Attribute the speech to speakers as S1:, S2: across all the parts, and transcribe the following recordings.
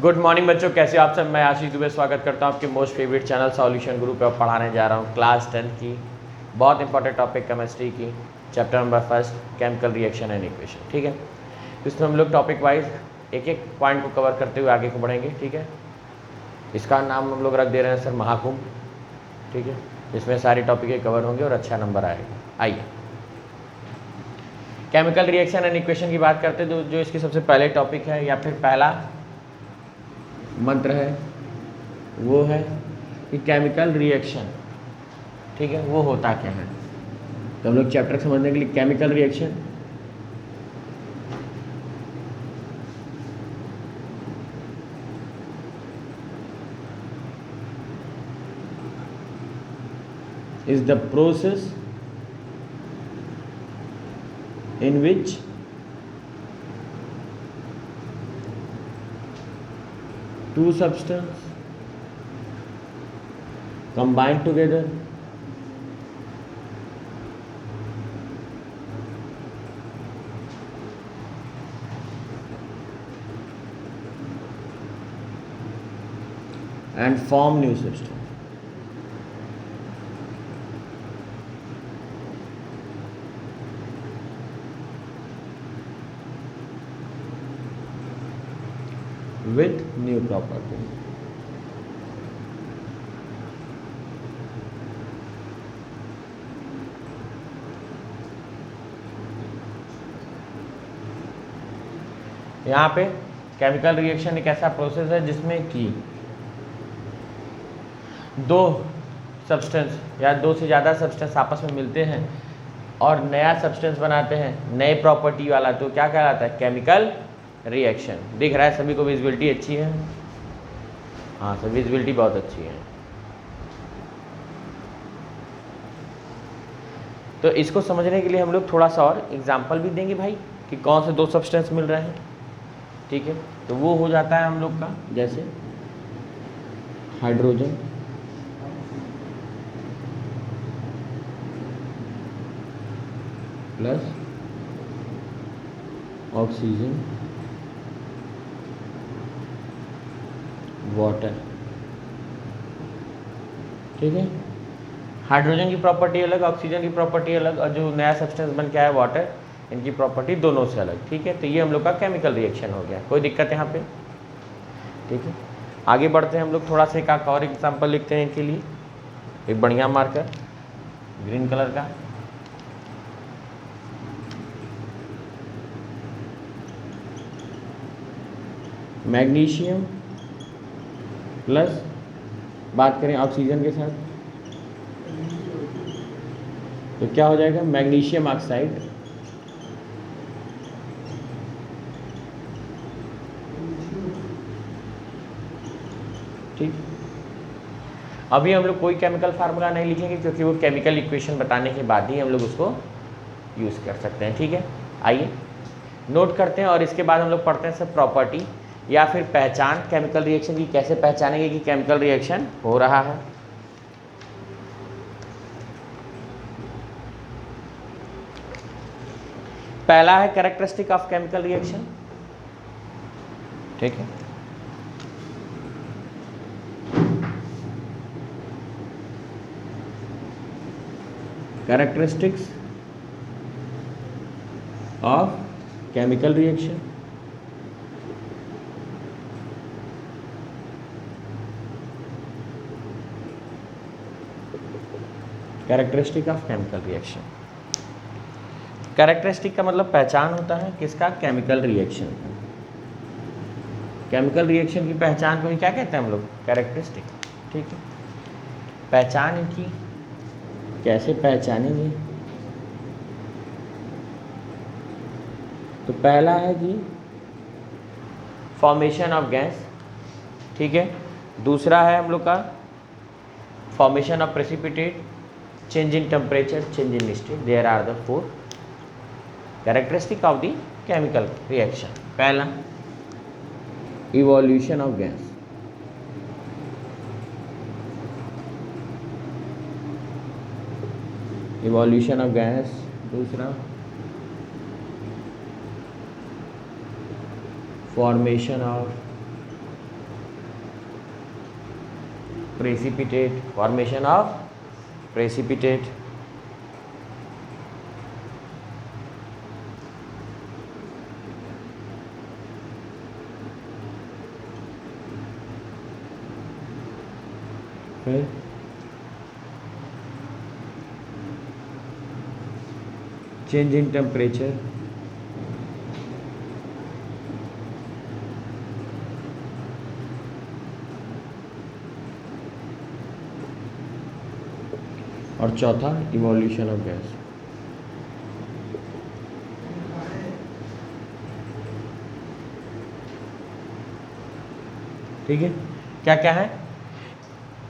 S1: Good morning बच्चों, कैसे हो आप सब। मैं आशीष दुबे स्वागत करता हूं आपके most favourite channel solution group पे। पढ़ाने जा रहा हूं क्लास 10 की बहुत इंपॉर्टेंट टॉपिक केमिस्ट्री की chapter number 1 chemical reaction and equation. ठीक है, तो इसमें हम लोग टॉपिक वाइज एक एक पॉइंट को कवर करते हुए आगे को बढ़ेंगे। ठीक है, इसका नाम हम लोग रख दे रहे हैं सर महाकुंभ। ठीक है, इसमें सारे टॉपिक कवर होंगे और अच्छा नंबर आएगा। आइए केमिकल रिएक्शन एंड इक्वेशन की बात करते हैं। जो इसकी सबसे पहले टॉपिक है या फिर पहला मंत्र है वो है कि केमिकल रिएक्शन, ठीक है, वो होता क्या है। तो हम लोग चैप्टर समझने के लिए chemical reaction is the process in which two substances combine together and form new substance. With new property. यहाँ पे केमिकल रिएक्शन एक ऐसा प्रोसेस है जिसमें कि दो सब्सटेंस या दो से ज़्यादा सब्सटेंस आपस में मिलते हैं और नया सब्सटेंस बनाते हैं नए प्रॉपर्टी वाला, तो क्या कहलाता है, केमिकल रिएक्शन। दिख रहा है सभी को, विजिबिलिटी अच्छी है। हाँ सर, विजिबिलिटी बहुत अच्छी है। तो इसको समझने के लिए हम लोग थोड़ा सा और एग्जांपल भी देंगे भाई कि कौन से दो सब्सटेंस मिल रहे हैं। ठीक है, तो वो हो जाता है हम लोग का जैसे हाइड्रोजन प्लस ऑक्सीजन वाटर। ठीक है, हाइड्रोजन की प्रॉपर्टी अलग, ऑक्सीजन की प्रॉपर्टी अलग, और जो नया सब्सटेंस बन के आया वाटर, इनकी प्रॉपर्टी दोनों से अलग। ठीक है, तो ये हम लोग का केमिकल रिएक्शन हो गया। कोई दिक्कत यहाँ पे? ठीक है, आगे बढ़ते हैं हम लोग। थोड़ा सा एक और एग्जाम्पल लिखते हैं इनके लिए, एक बढ़िया मार्कर ग्रीन कलर का। मैग्नीशियम प्लस बात करें ऑक्सीजन के साथ तो क्या हो जाएगा, मैग्नीशियम ऑक्साइड ठीक। अभी हम लोग कोई केमिकल फार्मूला नहीं लिखेंगे क्योंकि वो केमिकल इक्वेशन बताने के बाद ही हम लोग उसको यूज़ कर सकते हैं। ठीक है, आइए नोट करते हैं और इसके बाद हम लोग पढ़ते हैं सब प्रॉपर्टी या फिर पहचान केमिकल रिएक्शन की। कैसे पहचानेंगे कि केमिकल रिएक्शन हो रहा है। पहला है कैरेक्टरिस्टिक ऑफ केमिकल रिएक्शन। ठीक है, characteristics of chemical reaction. Characteristic of chemical reaction, characteristic का मतलब पहचान होता है किसका, केमिकल रिएक्शन। केमिकल रिएक्शन की पहचान को ही क्या कहते हैं हम लोग, कैरेक्टरिस्टिक। ठीक है, पहचान इनकी कैसे पहचानेंगे, तो पहला है कि फॉर्मेशन ऑफ गैस। ठीक है, दूसरा है हम लोग का formation of precipitate, change in temperature, change in state. There are the 4 characteristic of the chemical reaction. पहला evolution of gas, evolution of gas. दूसरा formation of precipitate, formation of precipitate. फिर चेंज इन टेम्परेचर, और चौथा evolution of gas. ठीक है, क्या क्या है?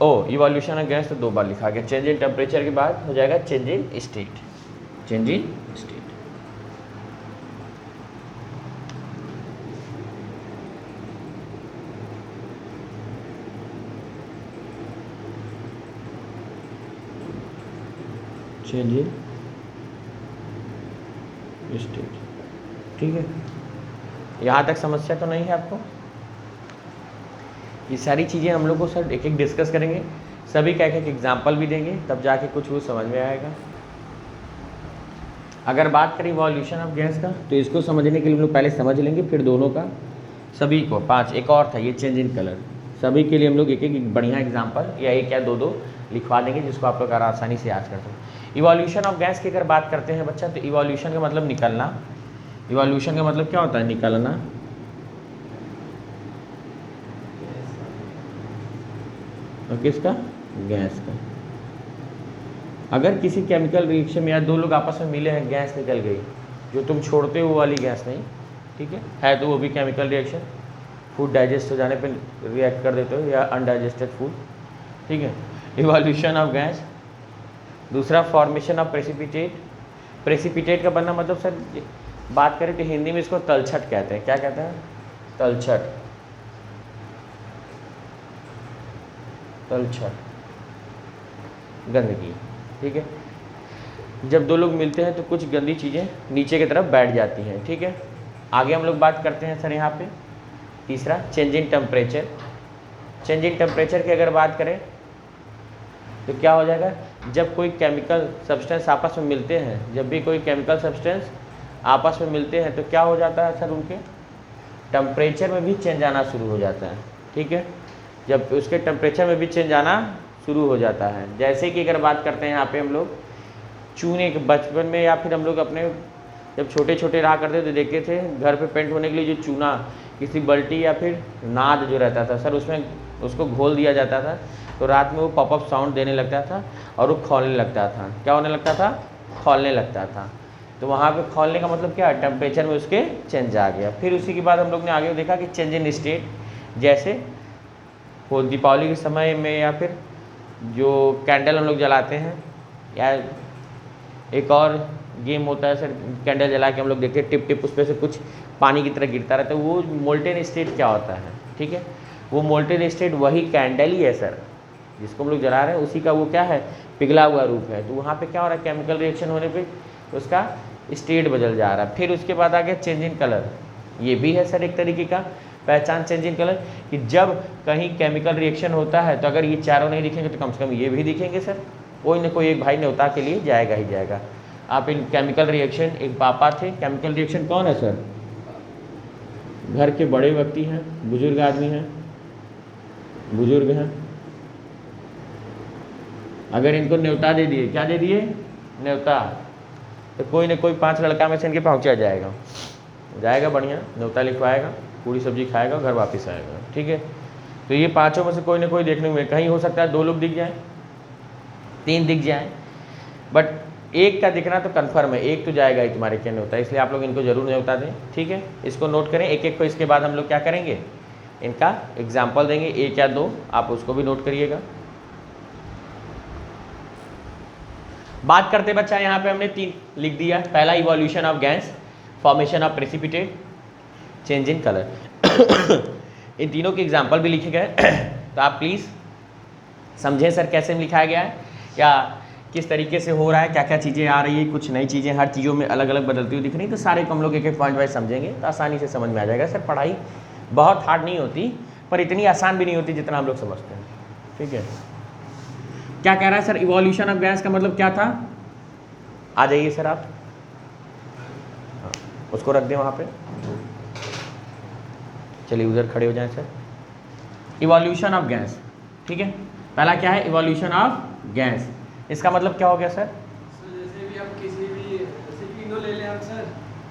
S1: ओ, इवोल्यूशन ऑफ गैस तो 2 बार लिखा गया। चेंज इन टेम्परेचर के बाद हो जाएगा change in state, change in state. Change in state. ठीक है, यहाँ तक समस्या तो नहीं है आपको? ये सारी चीज़ें हम लोग को सर एक एक डिस्कस करेंगे, सभी का एक एक एग्जाम्पल भी देंगे, तब जाके कुछ वो समझ में आएगा। अगर बात करें इवोल्यूशन ऑफ गैस का, तो इसको समझने के लिए हम लोग पहले समझ लेंगे, फिर दोनों का सभी को 5, एक और था ये चेंज इन कलर, सभी के लिए हम लोग एक एक बढ़िया एग्जाम्पल या 1 या 2 लिखवा देंगे, जिसको आप लोग आसानी से याद कर सकते। इवोल्यूशन ऑफ गैस की अगर बात करते हैं बच्चा, तो इवोल्यूशन का मतलब निकलना। इवोल्यूशन का मतलब क्या होता है? निकलना। और किसका? गैस का। अगर किसी केमिकल रिएक्शन में या 2 लोग आपस में मिले हैं, गैस निकल गई, जो तुम छोड़ते हो वो वाली गैस नहीं, ठीक है तो वो भी केमिकल रिएक्शन, फूड डाइजेस्ट हो जाने पे रिएक्ट कर देते हो, या अनडाइजेस्टेड फूड। ठीक है, इवोल्यूशन ऑफ गैस। दूसरा फॉर्मेशन ऑफ प्रेसिपिटेट। प्रेसिपिटेट का बनना मतलब सर बात करें तो हिंदी में इसको तलछट कहते हैं। क्या कहते हैं? तलछट। तलछट, गंदगी। ठीक है, जब 2 लोग मिलते हैं तो कुछ गंदी चीज़ें नीचे की तरफ बैठ जाती हैं। ठीक है, आगे हम लोग बात करते हैं सर यहाँ पे तीसरा change in temperature. Change in temperature की अगर बात करें तो क्या हो जाएगा? जब कोई केमिकल सब्सटेंस आपस में मिलते हैं, जब भी कोई केमिकल सब्सटेंस आपस में मिलते हैं तो क्या हो जाता है सर? उनके टेम्परेचर में भी चेंज आना शुरू हो जाता है। ठीक है, जब उसके टेम्परेचर में भी चेंज आना शुरू हो जाता है। जैसे कि अगर बात करते हैं यहाँ पे हम लोग चूने के, बचपन में या फिर हम लोग अपने जब छोटे छोटे रहा करते थे, देखे थे घर पे पेंट होने के लिए जो चूना किसी बाल्टी या फिर नाद जो रहता था सर, उसमें उसको घोल दिया जाता था, तो रात में वो पॉपअप साउंड देने लगता था और वो खौलने लगता था। क्या होने लगता था? खौलने लगता था। तो वहाँ पे खौलने का मतलब क्या है? टेम्परेचर में उसके चेंज आ गया। फिर उसी के बाद हम लोग ने आगे देखा कि चेंज इन स्टेट, जैसे वो दीपावली के समय में या फिर जो कैंडल हम लोग जलाते हैं, या एक और गेम होता है सर, कैंडल जला के हम लोग देखते हैं टिप टिप उस पर से कुछ पानी की तरह गिरता रहता है, वो मोल्टेन स्टेट क्या होता है? ठीक है, वो मोल्टेन स्टेट वही कैंडल ही है सर, जिसको हम लोग जला रहे हैं उसी का वो क्या है? पिघला हुआ रूप है। तो वहाँ पे क्या हो रहा है? केमिकल रिएक्शन होने पे उसका स्टेट बदल जा रहा है। फिर उसके बाद आ गया चेंज इन कलर। ये भी है सर एक तरीके का पहचान चेंज इन कलर, कि जब कहीं केमिकल रिएक्शन होता है तो अगर ये चारों नहीं दिखेंगे तो कम से कम ये भी दिखेंगे सर, कोई ना कोई एक भाई न्योता के लिए जाएगा ही जाएगा। आप इन केमिकल रिएक्शन, एक पापा थे, केमिकल रिएक्शन कौन है सर? घर के बड़े व्यक्ति हैं, बुजुर्ग आदमी हैं, बुजुर्ग हैं। अगर इनको न्योता दे दिए, क्या दे दिए? न्योता, तो कोई ना कोई 5 लड़का में से इनके पहुँचा जाएगा बढ़िया, न्योता लिखवाएगा, पूरी सब्जी खाएगा, घर वापस आएगा। ठीक है, तो ये 5 में से कोई ना कोई देखने में, कहीं हो सकता है 2 लोग दिख जाए, 3 दिख जाए, बट एक का दिखना तो कन्फर्म है, एक तो जाएगा ही तुम्हारे क्या न्योता, इसलिए आप लोग इनको जरूर न्योता दें। ठीक है, इसको नोट करें एक एक को। इसके बाद हम लोग क्या करेंगे? इनका एग्जाम्पल देंगे, 1 या 2, आप उसको भी नोट करिएगा। बात करते बच्चा यहाँ पे हमने 3 लिख दिया। पहला evolution of gas, formation of precipitate, change in colour. इन तीनों के एग्जाम्पल भी लिखे गए, तो आप प्लीज़ समझें सर कैसे लिखाया गया है, या किस तरीके से हो रहा है, क्या क्या चीज़ें आ रही है, कुछ नई चीज़ें हर चीज़ों में अलग अलग बदलती हुई दिख रही, तो सारे को हम लोग एक एक पॉइंट वाइज समझेंगे तो आसानी से समझ में आ जाएगा। सर पढ़ाई बहुत हार्ड नहीं होती, पर इतनी आसान भी नहीं होती जितना हम लोग समझते हैं। ठीक है। क्या कह रहा है सर, इवोल्यूशन ऑफ गैस का मतलब क्या था? आ जाइए सर आप, हाँ, उसको रख दें वहाँ पे। चलिए उधर खड़े हो जाएं सर। इवोल्यूशन ऑफ गैस, ठीक है। पहला क्या है, इवोल्यूशन ऑफ गैस, इसका मतलब क्या हो गया सर?
S2: जैसे भी आप किसी भी जैसे कि इनो ले लें हम सर,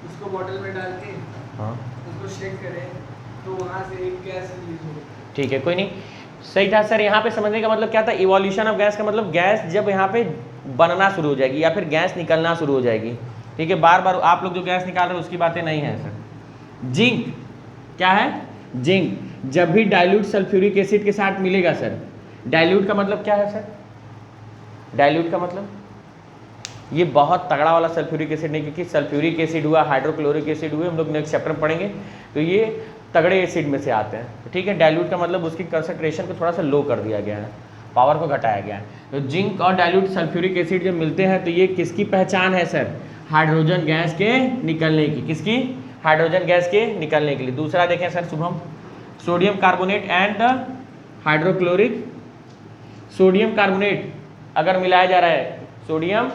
S2: उसको बॉटल में डाल के
S1: हाँ
S2: उसको शेक करें तो वहाँ से एक गैस रिलीज हो।
S1: ठीक है, कोई नहीं, सही था सर। यहाँ पे समझने का मतलब क्या था, इवोल्यूशन ऑफ गैस का मतलब गैस जब यहाँ पे बनना शुरू हो जाएगी या फिर गैस निकलना शुरू हो जाएगी, ठीक है। बार बार आप लोग जो गैस निकाल रहे हो उसकी बातें नहीं है सर। जिंक, क्या है, जिंक जब भी डाइल्यूट सल्फ्यूरिक एसिड के साथ मिलेगा सर, डाइल्यूट का मतलब क्या है सर? डाइल्यूट का मतलब ये बहुत तगड़ा वाला सल्फ्यूरिक एसिड नहीं, क्योंकि सल्फ्यूरिक एसिड हुआ, हाइड्रोक्लोरिक एसिड हुए, हम लोग नेक्स्ट चैप्टर में पढ़ेंगे, तो ये तगड़े एसिड में से आते हैं, ठीक है। डाइल्यूट का मतलब उसकी कंसंट्रेशन को थोड़ा सा लो कर दिया गया है, पावर को घटाया गया है। तो जिंक और डाइल्यूट सल्फ्यूरिक एसिड जब मिलते हैं तो ये किसकी पहचान है सर? हाइड्रोजन गैस के निकलने की। किसकी? हाइड्रोजन गैस के निकलने के लिए। दूसरा देखें sir Shubham, sodium carbonate and hydrochloric, sodium carbonate अगर मिलाया जा रहा है, सोडियम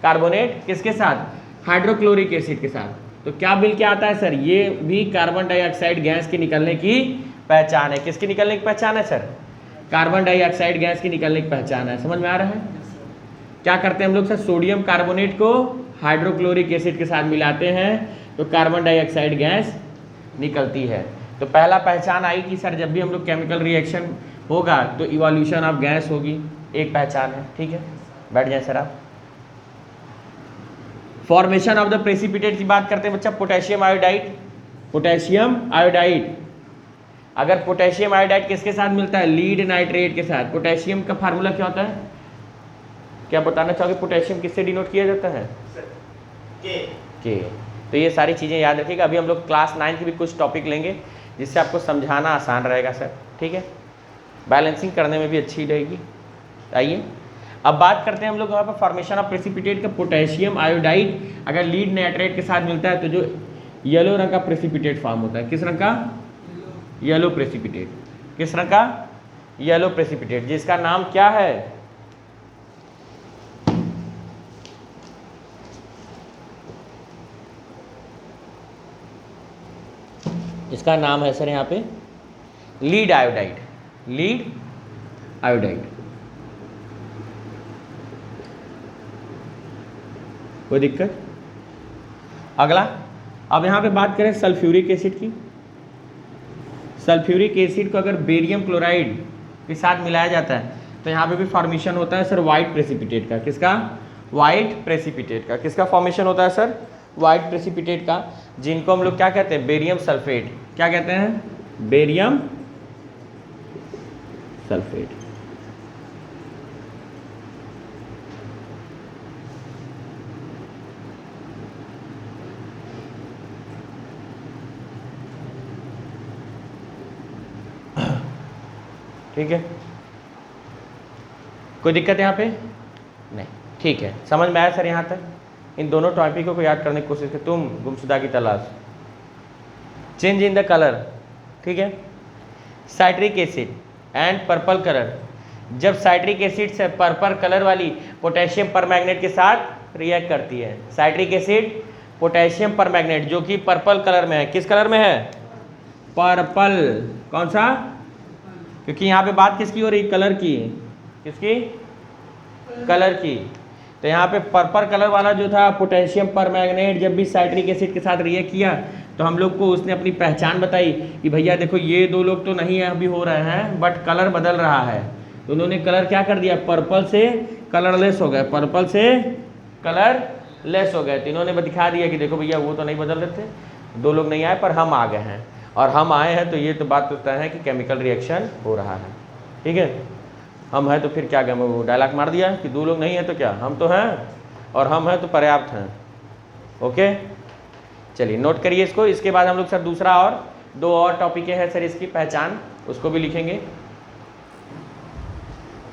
S1: कार्बोनेट किसके साथ? हाइड्रोक्लोरिक एसिड के साथ, तो क्या मिल के आता है सर? ये भी कार्बन डाइऑक्साइड गैस के निकलने की पहचान है। किसके निकलने की पहचान है सर? कार्बन डाइऑक्साइड गैस की निकलने की पहचान है। समझ में आ रहा है? क्या करते हैं हम लोग सर, सोडियम कार्बोनेट को हाइड्रोक्लोरिक एसिड के साथ मिलाते हैं तो कार्बन डाइऑक्साइड गैस निकलती है। तो पहला पहचान आई कि सर जब भी हम लोग केमिकल रिएक्शन होगा तो इवोल्यूशन ऑफ गैस होगी, एक पहचान है, ठीक है। बैठ जाए सर आप। फॉर्मेशन ऑफ द प्रेसिपिटेट की बात करते हैं बच्चा, पोटेशियम आयोडाइड, पोटेशियम आयोडाइड। अगर पोटेशियम आयोडाइड किसके साथ मिलता है? लीड नाइट्रेट के साथ। पोटेशियम का फार्मूला क्या होता है? क्या बताना चाहोगे, पोटेशियम किससे डिनोट किया जाता है? के। तो ये सारी चीज़ें याद रखिएगा। अभी हम लोग क्लास 9 की भी कुछ टॉपिक लेंगे जिससे आपको समझाना आसान रहेगा सर, ठीक है। बैलेंसिंग करने में भी अच्छी रहेगी। आइए अब बात करते हैं हम लोग यहाँ पर फॉर्मेशन ऑफ प्रेसिपिटेट का। पोटेशियम आयोडाइड अगर लीड नाइट्रेट के साथ मिलता है तो जो येलो रंग का प्रेसिपिटेट फॉर्म होता है, किस रंग का? Yellow precipitate. किस रंग का? येलो प्रेसिपिटेट, जिसका नाम क्या है? इसका नाम है सर यहाँ पे लीड आयोडाइड, लीड आयोडाइड। कोई दिक्कत? अगला, अब यहाँ पे बात करें सल्फ्यूरिक एसिड की। सल्फ्यूरिक एसिड को अगर बेरियम क्लोराइड के साथ मिलाया जाता है तो यहाँ पे भी फॉर्मेशन होता है सर वाइट प्रेसिपिटेट का। किसका? वाइट प्रेसिपिटेट का। किसका फॉर्मेशन होता है सर? वाइट प्रेसिपिटेट का, जिनको हम लोग क्या कहते हैं? Barium sulphate. क्या कहते हैं? Barium sulphate. ठीक है, कोई दिक्कत यहाँ पे नहीं? ठीक है, समझ में आया सर यहाँ तक? इन दोनों टॉपिकों को याद करने की कोशिश कर। तुम गुमशुदा की तलाश, चेंज इन द कलर, ठीक है। Citric acid and purple colour, जब साइट्रिक एसिड से पर्पल कलर वाली पोटेशियम परमैंगनेट के साथ रिएक्ट करती है। साइट्रिक एसिड पोटेशियम परमैंगनेट जो कि पर्पल कलर में है। किस कलर में है? पर्पल। कौन सा? क्योंकि यहाँ पे बात किसकी हो रही? कलर की। किसकी? कलर की। तो यहाँ पे पर्पल कलर वाला जो था पोटेशियम परमैंगनेट जब भी साइट्रिक एसिड के साथ रिएक्ट किया तो हम लोग को उसने अपनी पहचान बताई कि भैया देखो ये दो लोग तो नहीं अभी हो रहे हैं बट कलर बदल रहा है। तो उन्होंने कलर क्या कर दिया? पर्पल से कलरलेस हो गए, पर्पल से कलरलेस हो गए। तो इन्होंने दिखा दिया कि देखो भैया वो तो नहीं बदल रहे थे, दो लोग नहीं आए पर हम आ गए हैं, और हम आए हैं तो ये तो बात होता है कि केमिकल रिएक्शन हो रहा है, ठीक है। हम हैं तो फिर क्या, वो डायलॉग मार दिया कि दो लोग नहीं है तो क्या, हम तो हैं और हम हैं तो पर्याप्त हैं। ओके, चलिए नोट करिए इसको। इसके बाद हम लोग सर दूसरा और दो और टॉपिक हैं सर इसकी पहचान, उसको भी लिखेंगे।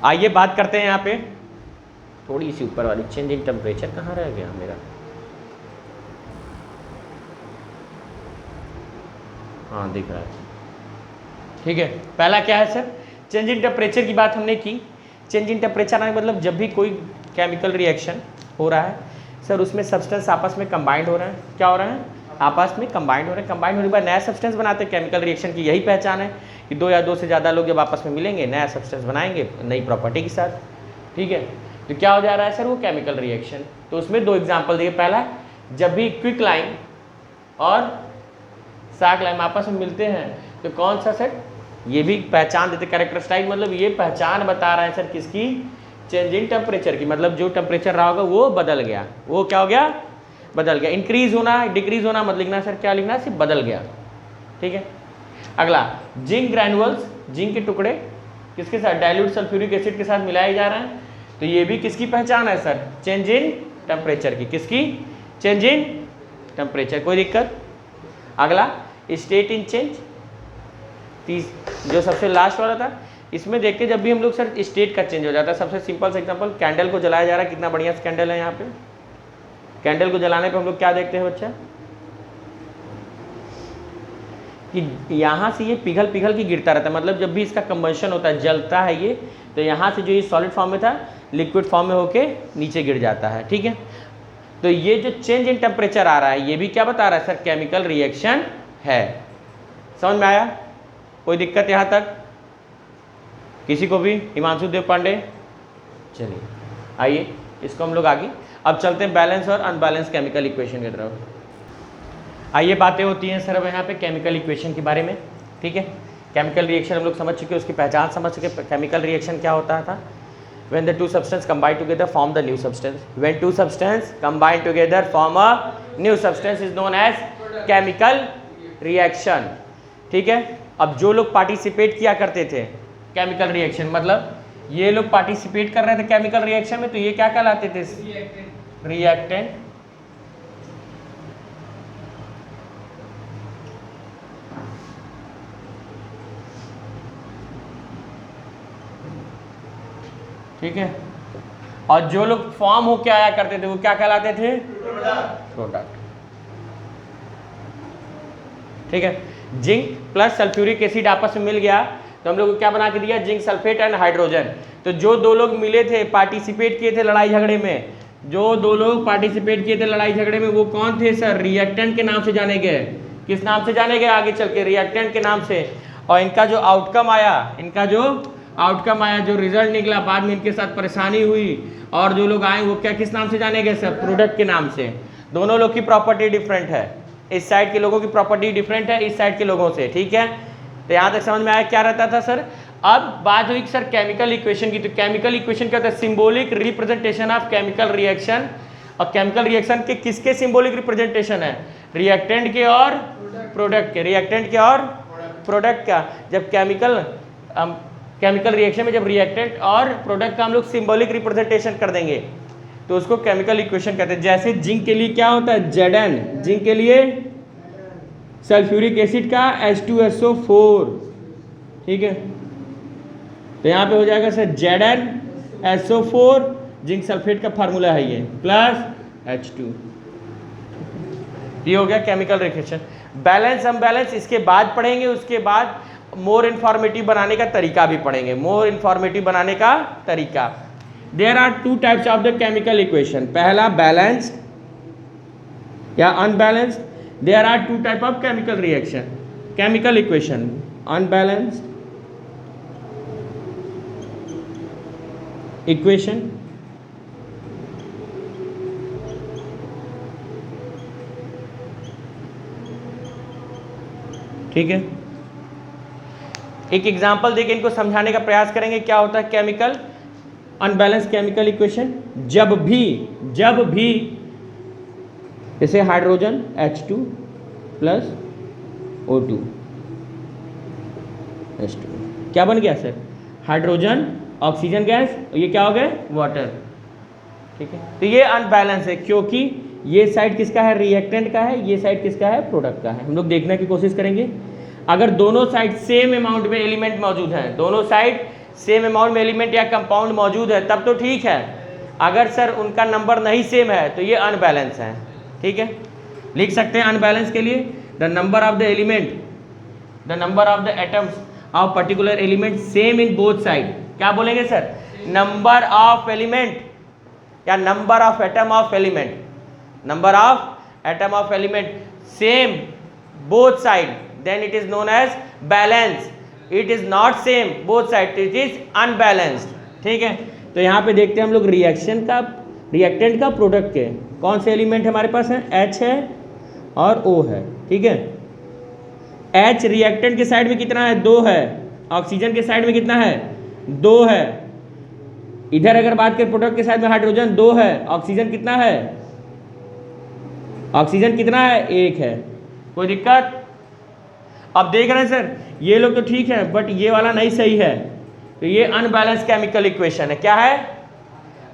S1: आइए बात करते हैं यहाँ पे थोड़ी सी ऊपर वाली, चेंज इन टेम्परेचर कहाँ रह गया मेरा? हाँ दिख रहा है, ठीक है। पहला क्या है सर? चेंज इन टेम्परेचर की बात हमने की। चेंज इन टेम्परेचर आने मतलब जब भी कोई केमिकल रिएक्शन हो रहा है सर, उसमें सब्सटेंस आपस में कंबाइंड हो रहे हैं। क्या हो रहा है? आपस में कंबाइंड हो रहे हैं। कंबाइंड होने के बाद नया सब्सटेंस बनाते हैं। केमिकल रिएक्शन की यही पहचान है कि दो या दो से ज़्यादा लोग जब आपस में मिलेंगे नया सब्सटेंस बनाएंगे नई प्रॉपर्टी के साथ। ठीक है, तो क्या हो जा रहा है सर? वो केमिकल रिएक्शन। तो उसमें दो एग्जाम्पल दिए। पहला, जब भी क्विक लाइम और साग लाइम आपस में मिलते हैं तो कौन सा सर? ये भी पहचान देते, कैरेक्टरिस्टाइज मतलब ये पहचान बता रहा है सर किसकी? चेंज इन टेम्परेचर की। मतलब जो टेम्परेचर रहा होगा वो बदल गया। वो क्या हो गया? बदल गया। इंक्रीज होना, डिक्रीज होना मत लिखना सर, क्या लिखना? सिर्फ बदल गया। ठीक है। अगला, जिंक ग्रैनुअल्स, जिंक के टुकड़े किसके साथ? डाइल्यूट सल्फ्यूरिक एसिड के साथ मिलाए जा रहे हैं। तो ये भी किसकी पहचान है सर? चेंज इन टेम्परेचर की। किसकी? Change in temperature. कोई दिक्कत? अगला, स्टेट इन चेंज, जो सबसे लास्ट वाला था। इसमें देखते जब भी हम लोग सर स्टेट का चेंज हो जाता है, सबसे सिंपल सा एग्जांपल, कैंडल को जलाया जा रहा है। कितना बढ़िया सा कैंडल है यहाँ पे। कैंडल को जलाने पे हम लोग क्या देखते हैं बच्चा? कि यहाँ से ये पिघल पिघल के गिरता रहता है। मतलब जब भी इसका कंबंशन होता है, जलता है ये, तो यहाँ से जो ये सॉलिड फॉर्म में था लिक्विड फॉर्म में होके नीचे गिर जाता है। ठीक है, तो ये जो चेंज इन टेम्परेचर आ रहा है ये भी क्या बता रहा है सर? केमिकल रिएक्शन है। समझ में आया? कोई दिक्कत यहाँ तक किसी को भी? हिमांशु देव पांडे, चलिए आइए इसको हम लोग आगे अब चलते हैं बैलेंस और अनबैलेंस केमिकल इक्वेशन की तरफ। आइए, बातें होती हैं सर अब यहाँ पे केमिकल इक्वेशन के बारे में। ठीक है, केमिकल रिएक्शन हम लोग समझ चुके, उसकी पहचान समझ चुके। केमिकल रिएक्शन क्या होता था? When the two substances combine together form the new substance. When two substances combine together form a new substance is known as chemical reaction. ठीक है, अब जो लोग पार्टिसिपेट किया करते थे केमिकल रिएक्शन, मतलब ये लोग पार्टिसिपेट कर रहे थे केमिकल रिएक्शन में, तो ये क्या कहलाते थे? रिएक्टेंट। ठीक है, और जो लोग फॉर्म होके आया करते थे वो क्या कहलाते थे? प्रोडक्ट। ठीक है, जिंक प्लस सल्फ्यूरिक एसिड आपस में मिल गया तो हम लोग को क्या बना के दिया? Zinc sulphate and hydrogen. तो जो दो लोग मिले थे, पार्टिसिपेट किए थे लड़ाई झगड़े में, जो दो लोग पार्टिसिपेट किए थे लड़ाई झगड़े में वो कौन थे सर? रिएक्टेंट के नाम से जाने गए। किस नाम से जाने गए आगे चल के? रिएक्टेंट के नाम से। और इनका जो आउटकम आया, जो रिजल्ट निकला, बाद में इनके साथ परेशानी हुई और जो लोग आए वो क्या किस नाम से जाने गए सर? प्रोडक्ट के नाम से। दोनों लोग की प्रॉपर्टी डिफरेंट है। इस साइड के लोगों की प्रॉपर्टी डिफरेंट है इस साइड के लोगों से। ठीक है, तो यहाँ तक समझ में आया क्या रहता था सर? अब बात हुई सर केमिकल इक्वेशन की। तो केमिकल इक्वेशन क्या होता है? Symbolic representation of chemical reaction. और केमिकल रिएक्शन के किसके सिंबॉलिक रिप्रेजेंटेशन है? रिएक्टेंट के और प्रोडक्ट के। रिएक्टेंट के और प्रोडक्ट का। जब केमिकल रिएक्शन में जब रिएक्टेंट और प्रोडक्ट का हम लोग सिंबॉलिक रिप्रेजेंटेशन कर देंगे तो उसको केमिकल इक्वेशन कहते हैं। जैसे जिंक के लिए क्या होता है? Zn। जिंक के लिए सल्फ्यूरिक एसिड का H2SO4। ठीक है, तो यहाँ पे हो जाएगा सर ZnSO4, जिंक सल्फेट का फार्मूला है ये, प्लस H2। ये हो गया केमिकल रिएक्शन। बैलेंस अनबैलेंस इसके बाद पढ़ेंगे, उसके बाद मोर इन्फॉर्मेटिव बनाने का तरीका भी पढ़ेंगे। मोर इन्फॉर्मेटिव बनाने का तरीका। There are two types of the chemical equation. पहला बैलेंस्ड या unbalanced. There are two type of chemical reaction, chemical equation, unbalanced equation ठीक है। एक एग्जांपल देके इनको समझाने का प्रयास करेंगे क्या होता है केमिकल अनबैलेंस केमिकल इक्वेशन। जब भी जैसे hydrogen H2 plus O2 H2 क्या बन गया सर? हाइड्रोजन ऑक्सीजन गैस, ये क्या हो गया? वाटर। ठीक है, तो ये अनबैलेंस है क्योंकि ये साइड किसका है? रिएक्टेंट का है, ये साइड किसका है? प्रोडक्ट का है। हम लोग देखने की कोशिश करेंगे अगर दोनों साइड सेम अमाउंट में एलिमेंट मौजूद है, दोनों साइड सेम अमाउंट में एलिमेंट या कंपाउंड मौजूद है तब तो ठीक है। अगर सर उनका नंबर नहीं सेम है तो ये अनबैलेंस है। ठीक है, लिख सकते हैं अनबैलेंस के लिए the number of the element, the number of the atoms of particular element same in both side, क्या बोलेंगे सर? नंबर ऑफ एलिमेंट या number of atom of element, number of atom of element same both side, then it is known as balance. It is not same both side, it is unbalanced. ठीक है, तो यहाँ पे देखते हैं हम लोग रिएक्शन का, रिएक्टेंट का प्रोडक्ट के कौन से एलिमेंट हमारे पास है? H है और O है. ठीक है, H रिएक्टेंट के साइड में कितना है? 2 है. ऑक्सीजन के साइड में कितना है? 2 है. इधर अगर बात करें प्रोडक्ट के साइड में हाइड्रोजन 2 है, ऑक्सीजन कितना है? ऑक्सीजन कितना है? 1 है. कोई दिक्कत? अब देख रहे हैं सर ये लोग तो ठीक है बट ये वाला नहीं सही है, तो ये अनबैलेंस केमिकल इक्वेशन है. क्या है?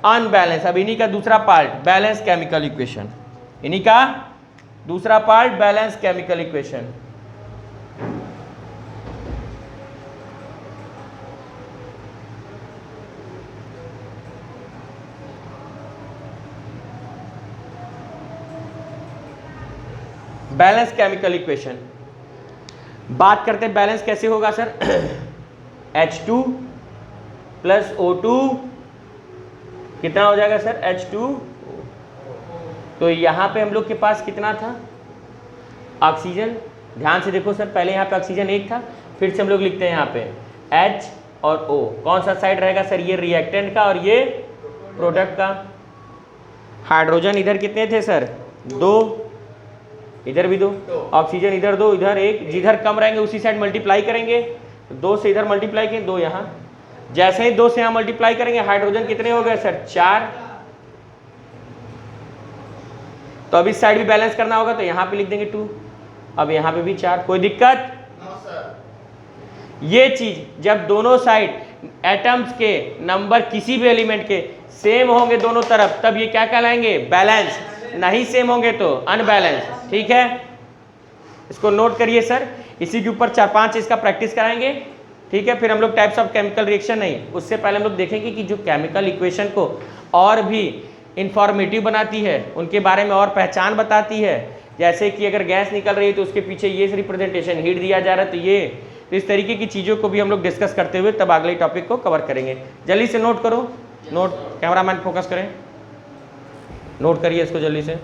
S1: अनबैलेंस. अब इन्हीं का दूसरा पार्ट बैलेंस केमिकल इक्वेशन, इन्हीं का दूसरा part balance chemical equation. Balance chemical equation बात करते हैं. बैलेंस कैसे होगा सर? H2 प्लस O2 कितना हो जाएगा सर? H2. तो यहाँ पे हम लोग के पास कितना था? ऑक्सीजन. ध्यान से देखो सर, पहले यहाँ पे ऑक्सीजन 1 था, फिर से हम लोग लिखते हैं यहाँ पे H और O. कौन सा साइड रहेगा सर? ये रिएक्टेंट का और ये प्रोडक्ट का. हाइड्रोजन इधर कितने थे सर? 2. इधर भी 2. ऑक्सीजन इधर 2, इधर 1. जिधर कम रहेंगे उसी साइड मल्टीप्लाई करेंगे. 2 से इधर मल्टीप्लाई करेंगे, 2 यहाँ. जैसे ही 2 से यहाँ मल्टीप्लाई करेंगे हाइड्रोजन कितने हो गए सर? 4. तो अब इस साइड भी बैलेंस करना होगा तो यहाँ पे लिख देंगे 2. अब यहाँ पे भी 4. कोई दिक्कत? ये चीज जब दोनों साइड एटम्स के नंबर किसी भी एलिमेंट के सेम होंगे दोनों तरफ, तब ये क्या कहलाएंगे? बैलेंस. नहीं सेम होंगे तो अनबैलेंस. ठीक है, इसको नोट करिए सर. इसी के ऊपर 4-5 इसका प्रैक्टिस कराएंगे. ठीक है, फिर हम लोग टाइप्स ऑफ केमिकल रिएक्शन, नहीं उससे पहले हम लोग देखेंगे कि जो केमिकल इक्वेशन को और भी इंफॉर्मेटिव बनाती है, उनके बारे में और पहचान बताती है. जैसे कि अगर गैस निकल रही है तो उसके पीछे ये रिप्रेजेंटेशन, हीट दिया जा रहा है तो ये, तो इस तरीके की चीज़ों को भी हम लोग डिस्कस करते हुए तब अगले टॉपिक को कवर करेंगे. जल्दी से नोट करो. नोट, कैमरामैन फोकस करें, नोट करिए इसको जल्दी से.